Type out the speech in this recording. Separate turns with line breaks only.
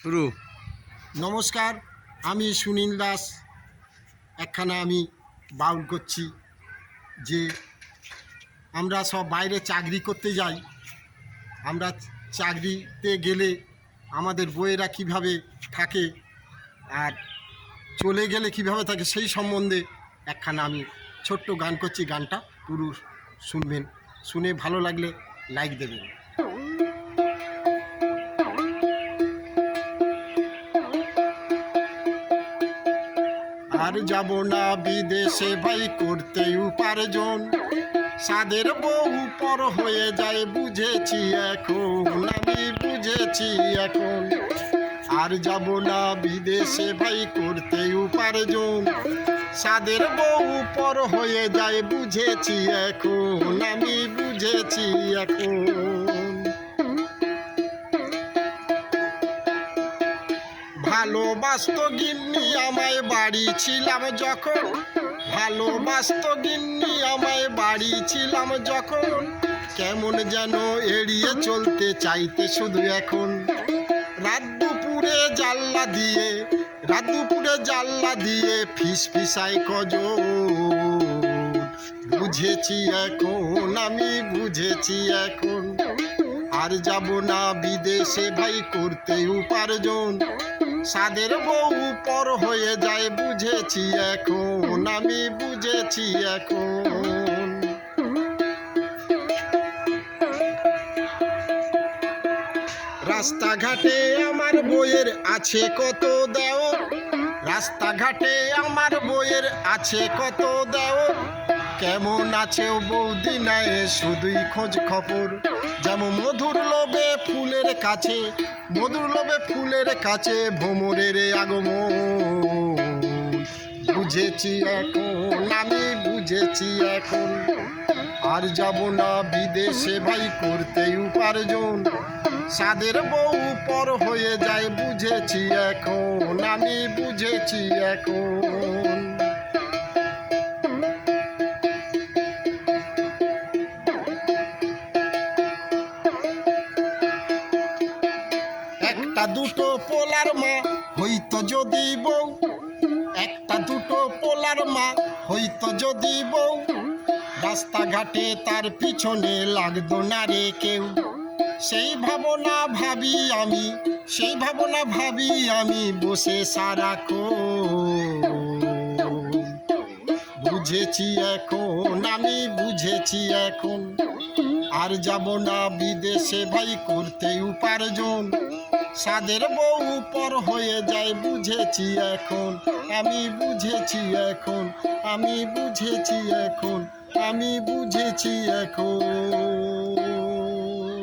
শুরু।
নমস্কার, আমি সুনীল দাস। একখানা আমি বাউল করছি যে আমরা সব বাইরে চাকরি করতে যাই। আমরা চাকরিতে গেলে আমাদের বউয়েরা কীভাবে থাকে আর চলে গেলে কীভাবে থাকে সেই সম্বন্ধে একখানা আমি ছোট্ট গান করছি। গানটা পুরো শুনবেন, শুনে ভালো লাগলে লাইক দেবেন। আর যাব না বিদেশে ভাই করতে উপার্জন, সাদের বউ পর হয়ে যায় বুঝেছি এখন, আমি বুঝেছি এখন। আর যাব না বিদেশে ভাই করতে উপার্জন, সাদের বউ পর হয়ে যায় বুঝেছি এখন, আমি বুঝেছি এখন। ভালোবাসত গিন্নি আমায় বাড়ি ছিলাম যখন, ভালোবাসত গিন্নি আমায় বাড়ি ছিলাম যখন, কেমন যেন এড়িয়ে চলতে চাইতে শুধু এখন। রাত দুপুরে জানলা দিয়ে, রাত দুপুরে জানলা দিয়ে ফিস ফিসাই কজন, বুঝেছি এখন, আমি বুঝেছি এখন। আর যাব না বিদেশে ভাই করতে উপার্জন, সাদের বউ পর হয়ে যায় বুঝেছি এখন, আমি বুঝেছি এখন। রাস্তাঘাটে আমার বইয়ের আছে কত দেওর, রাস্তাঘাটে আমার বইয়ের আছে কত দেওর, কেমন আছে ও বৌদি নাই শুধুই খোঁজ খবর। যেমন মধুর লোভে ফুলের কাছে, মধুর লোভে ফুলের কাছে ভ্রমরের আগমন, বুঝেছি এখন, আমি বুঝেছি এখন। আর যাব না বিদেশে ভাই করতে উপার্জন, সাদের বউ পর হয়ে যায় বুঝেছি এখন, আমি বুঝেছি এখন। একটা দুটো পোলার মা হইতো যদি বউ, একটা দুটো পোলার মা হইতো যদি বউ, রাস্তাঘাটে তার পিছনে লাগতো না রে কেউ। সেই ভাবনা ভাবি আমি, সেই ভাবনা ভাবি আমি বসে সারাক্ষণ, বুঝেছি এখন, আমি বুঝেছি এখন। আর যাব না বিদেশে ভাই করতে উপার্জন, সাদের বউ পর হয়ে যায় বুঝেছি এখন, আমি বুঝেছি এখন, আমি বুঝেছি এখন, আমি বুঝেছি এখন।